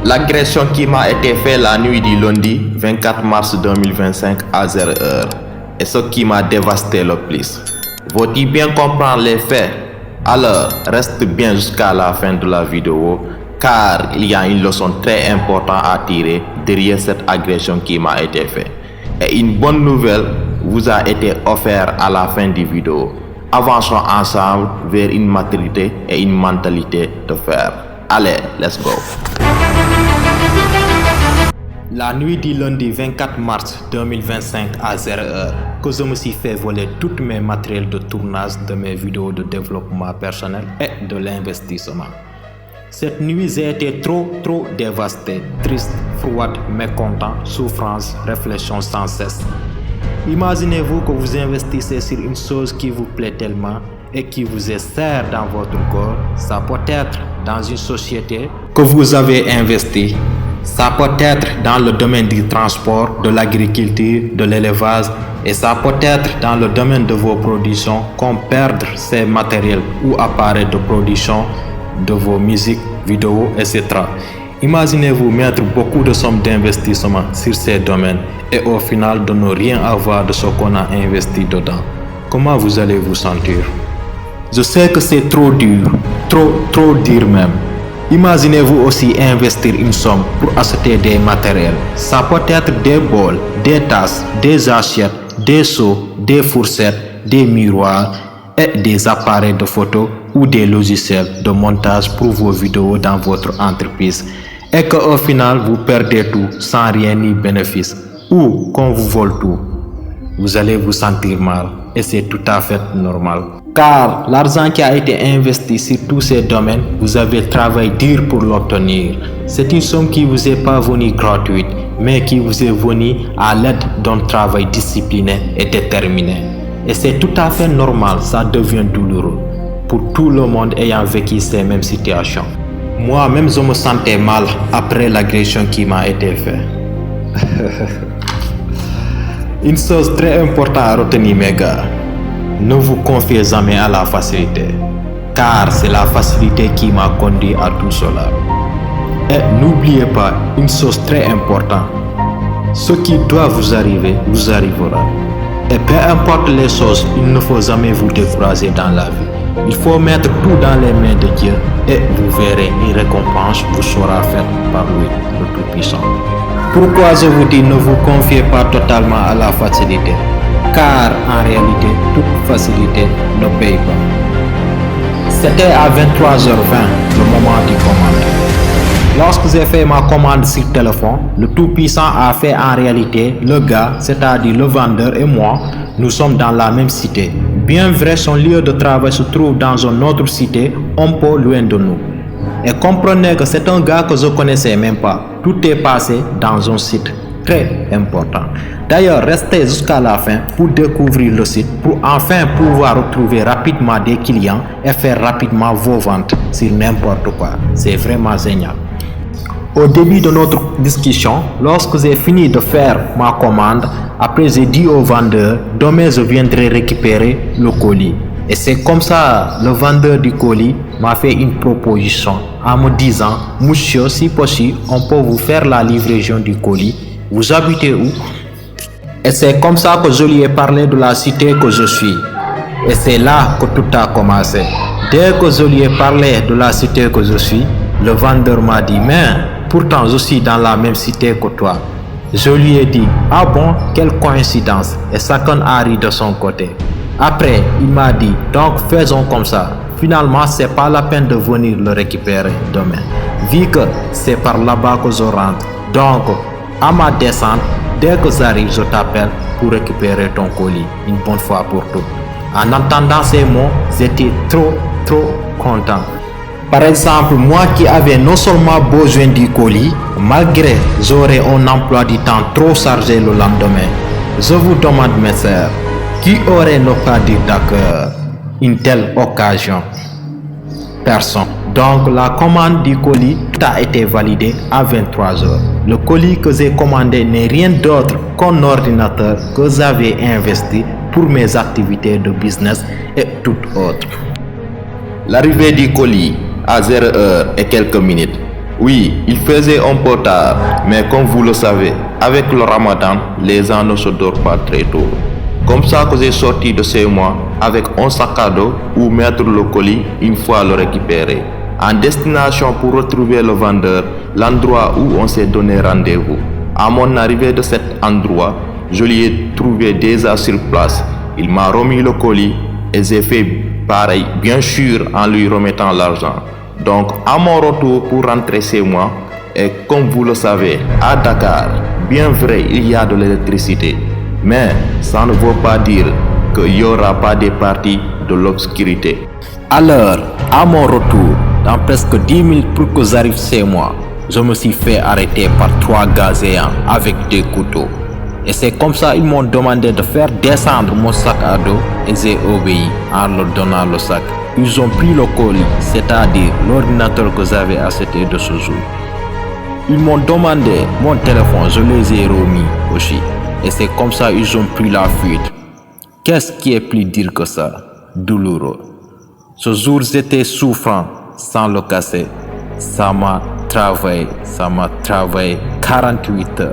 L'agression qui m'a été faite la nuit du lundi 24 mars 2025 à 0h est ce qui m'a dévasté le plus. Faut-il bien comprendre les faits? Alors, reste bien jusqu'à la fin de la vidéo car il y a une leçon très importante à tirer derrière cette agression qui m'a été faite. Et une bonne nouvelle vous a été offerte à la fin du vidéo. Avançons ensemble vers une maturité et une mentalité de fer. Allez, let's go. La nuit du lundi 24 mars 2025 à 0h, que je me suis fait voler tous mes matériels de tournage de mes vidéos de développement personnel et de l'investissement. Cette nuit, j'ai été trop dévasté, triste, froide, mécontent, souffrance, réflexion sans cesse. Imaginez-vous que vous investissez sur une chose qui vous plaît tellement et qui vous est chère dans votre corps. Ça peut être dans une société que vous avez investi. Ça peut être dans le domaine du transport, de l'agriculture, de l'élevage et ça peut être dans le domaine de vos productions comme perdre ces matériels ou appareils de production de vos musiques, vidéos, etc. Imaginez-vous mettre beaucoup de sommes d'investissement sur ces domaines et au final de ne rien avoir de ce qu'on a investi dedans. Comment vous allez vous sentir? Je sais que c'est trop dur, trop dur même. Imaginez-vous aussi investir une somme pour acheter des matériels. Ça peut être des bols, des tasses, des assiettes, des seaux, des fourchettes, des miroirs et des appareils de photo ou des logiciels de montage pour vos vidéos dans votre entreprise. Et qu'au final vous perdez tout sans rien ni bénéfice ou qu'on vous vole tout. Vous allez vous sentir mal et c'est tout à fait normal. Car l'argent qui a été investi sur tous ces domaines, vous avez travaillé dur pour l'obtenir. C'est une somme qui vous est pas venue gratuite, mais qui vous est venue à l'aide d'un travail discipliné et déterminé. Et c'est tout à fait normal, ça devient douloureux pour tout le monde ayant vécu ces mêmes situations. Moi-même, je me sentais mal après l'agression qui m'a été faite. Une chose très importante à retenir, mes gars. Ne vous confiez jamais à la facilité, car c'est la facilité qui m'a conduit à tout cela. Et n'oubliez pas une chose très importante, ce qui doit vous arriver, vous arrivera. Et peu importe les choses, il ne faut jamais vous décourager dans la vie. Il faut mettre tout dans les mains de Dieu et vous verrez une récompense vous sera faite par lui, le Tout-Puissant. Pourquoi je vous dis ne vous confiez pas totalement à la facilité? Car en réalité, toute facilité ne paye pas. C'était à 23h20, le moment du commande. Lorsque j'ai fait ma commande sur téléphone, le Tout-Puissant a fait en réalité le gars, c'est-à-dire le vendeur et moi, nous sommes dans la même cité. Bien vrai, son lieu de travail se trouve dans une autre cité, un peu loin de nous. Et comprenez que c'est un gars que je connaissais même pas. Tout est passé dans un site très important. D'ailleurs, restez jusqu'à la fin pour découvrir le site, pour enfin pouvoir retrouver rapidement des clients et faire rapidement vos ventes sur n'importe quoi. C'est vraiment génial. Au début de notre discussion, lorsque j'ai fini de faire ma commande, après j'ai dit au vendeur, demain je viendrai récupérer le colis. Et c'est comme ça, le vendeur du colis m'a fait une proposition en me disant, monsieur, si possible, on peut vous faire la livraison du colis. Vous habitez où? Et c'est comme ça que je lui ai parlé de la cité que je suis. Et c'est là que tout a commencé. Dès que je lui ai parlé de la cité que je suis, le vendeur m'a dit, mais pourtant je suis dans la même cité que toi. Je lui ai dit, ah bon, quelle coïncidence. Et chacun a ri de son côté. Après, il m'a dit, donc faisons comme ça. Finalement, c'est pas la peine de venir le récupérer demain. Vu que c'est par là-bas que je rentre. Donc, à ma descente, dès que j'arrive, je t'appelle pour récupérer ton colis, une bonne fois pour toutes. En entendant ces mots, j'étais trop content. Par exemple, moi qui avais non seulement besoin du colis, malgré j'aurais un emploi du temps trop chargé le lendemain, je vous demande, mes sœurs, qui aurait ne pas dit d'accord une telle occasion? Personne. Donc la commande du colis a été validée à 23h. Le colis que j'ai commandé n'est rien d'autre qu'un ordinateur que j'avais investi pour mes activités de business et tout autre. L'arrivée du colis à 0h et quelques minutes, Oui, il faisait un peu tard, mais comme vous le savez, avec le ramadan, les gens ne se dorment pas très tôt. Comme ça que j'ai sorti de chez moi avec un sac à dos où mettre le colis une fois le récupéré. En destination pour retrouver le vendeur, l'endroit où on s'est donné rendez-vous. À mon arrivée de cet endroit, je l'y ai trouvé déjà sur place. Il m'a remis le colis et j'ai fait pareil, bien sûr, en lui remettant l'argent. Donc, à mon retour pour rentrer chez moi, et comme vous le savez, à Dakar, bien vrai, il y a de l'électricité. Mais ça ne veut pas dire qu'il n'y aura pas des parties de l'obscurité. Alors, à mon retour, dans presque 10 minutes pour que j'arrive chez moi, je me suis fait arrêter par 3 gars géants avec des couteaux. Et c'est comme ça qu'ils m'ont demandé de faire descendre mon sac à dos et j'ai obéi en leur donnant le sac. Ils ont pris le colis, c'est-à-dire l'ordinateur que j'avais acheté de ce jour. Ils m'ont demandé mon téléphone, je les ai remis aussi. Et c'est comme ça qu'ils ont pris la fuite. Qu'est-ce qui est plus dur que ça? Douloureux. Ce jour, j'étais souffrant sans le casser. Ça m'a travaillé 48 heures.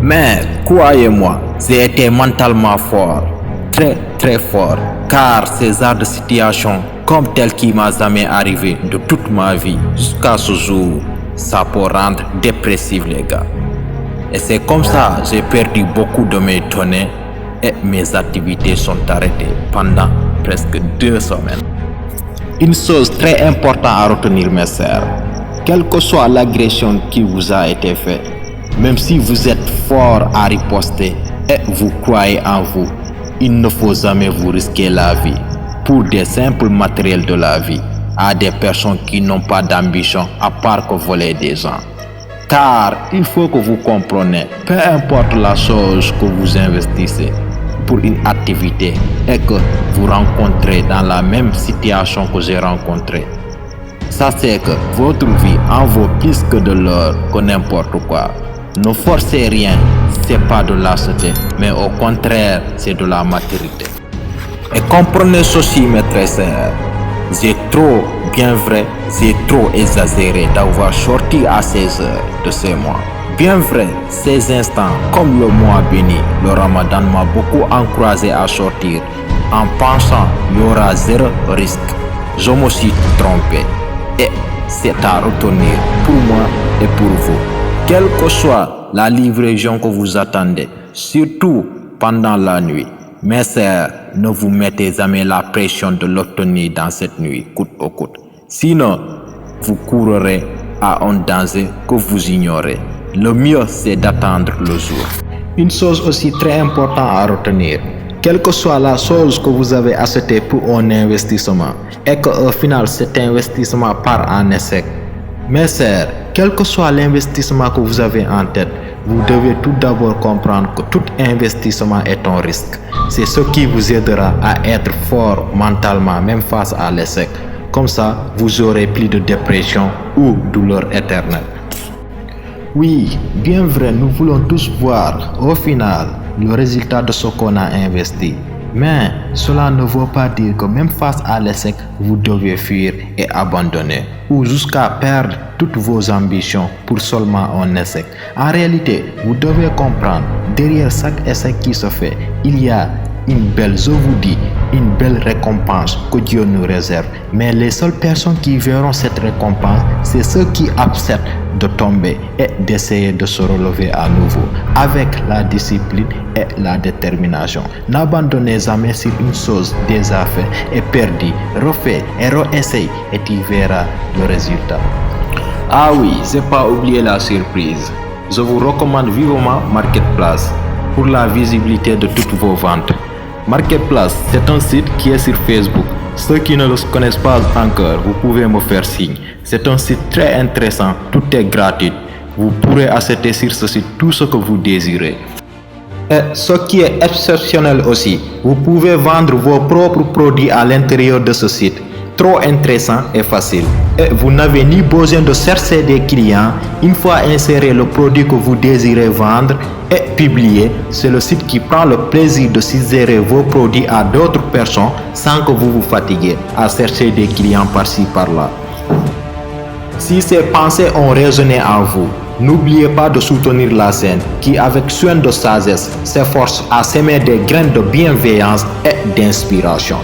Mais croyez-moi, j'ai été mentalement fort, très fort, car ces genres de situation comme tel qui m'a jamais arrivé de toute ma vie jusqu'à ce jour, ça peut rendre dépressif les gars. Et c'est comme ça que j'ai perdu beaucoup de mes données et mes activités sont arrêtées pendant presque 2 semaines. Une chose très importante à retenir mes sœurs, quelle que soit l'agression qui vous a été faite, même si vous êtes fort à riposter et vous croyez en vous, il ne faut jamais vous risquer la vie pour des simples matériels de la vie à des personnes qui n'ont pas d'ambition à part que voler des gens. Car il faut que vous compreniez, peu importe la chose que vous investissez pour une activité et que vous rencontrez dans la même situation que j'ai rencontré, sachez que votre vie en vaut plus que de l'or, que n'importe quoi. Ne forcez rien, c'est pas de la lâcheté, mais au contraire, c'est de la maturité. Et comprenez ceci, mes très sœurs, j'ai trop, bien vrai, j'ai trop exagéré d'avoir sorti à 16 heures de ces mois. Bien vrai, ces instants, comme le mois béni, le ramadan m'a beaucoup encouragé à sortir en pensant qu'il y aura 0 risque. Je me suis trompé et c'est à retenir pour moi et pour vous. Quelle que soit la livraison que vous attendez, surtout pendant la nuit, mes sœurs, ne vous mettez jamais la pression de l'obtenir dans cette nuit, coûte que coûte. Sinon, vous courrez à un danger que vous ignorez. Le mieux, c'est d'attendre le jour. Une chose aussi très importante à retenir, quelle que soit la chose que vous avez achetée pour un investissement et qu'au final cet investissement part en échec, mes sœurs, quel que soit l'investissement que vous avez en tête, vous devez tout d'abord comprendre que tout investissement est un risque. C'est ce qui vous aidera à être fort mentalement, même face à l'échec. Comme ça, vous aurez plus de dépression ou douleur éternelle. Oui, bien vrai, nous voulons tous voir, au final, le résultat de ce qu'on a investi. Mais cela ne veut pas dire que même face à l'échec, vous devez fuir et abandonner ou jusqu'à perdre toutes vos ambitions pour seulement un échec. En réalité, vous devez comprendre, derrière chaque échec qui se fait, il y a une belle, je vous dis, une belle récompense que Dieu nous réserve. Mais les seules personnes qui verront cette récompense, c'est ceux qui acceptent de tomber et d'essayer de se relever à nouveau avec la discipline et la détermination. N'abandonnez jamais sur une chose déjà faite et perdue. Refais et réessaye et tu verras le résultat. Ah oui, j'ai pas oublié la surprise. Je vous recommande vivement Marketplace pour la visibilité de toutes vos ventes. Marketplace, c'est un site qui est sur Facebook. Ceux qui ne le connaissent pas encore, vous pouvez me faire signe. C'est un site très intéressant, tout est gratuit. Vous pourrez acheter sur ce site tout ce que vous désirez. Et ce qui est exceptionnel aussi, vous pouvez vendre vos propres produits à l'intérieur de ce site. Trop intéressant et facile. Et vous n'avez ni besoin de chercher des clients. Une fois inséré le produit que vous désirez vendre et publier, c'est le site qui prend le plaisir de suggérer vos produits à d'autres personnes sans que vous vous fatiguez à chercher des clients par-ci par-là. Si ces pensées ont résonné en vous, n'oubliez pas de soutenir la scène qui, avec soin de sagesse, s'efforce à semer des graines de bienveillance et d'inspiration.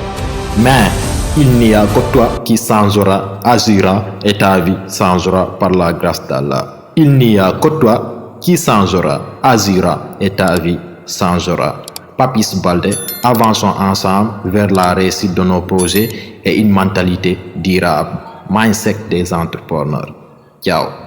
Mais il n'y a que toi qui changera, agira et ta vie changera par la grâce d'Allah. Il n'y a que toi qui changera, agira et ta vie changera. Papis Baldé, avançons ensemble vers la réussite de nos projets et une mentalité durable. Mindset des entrepreneurs. Ciao.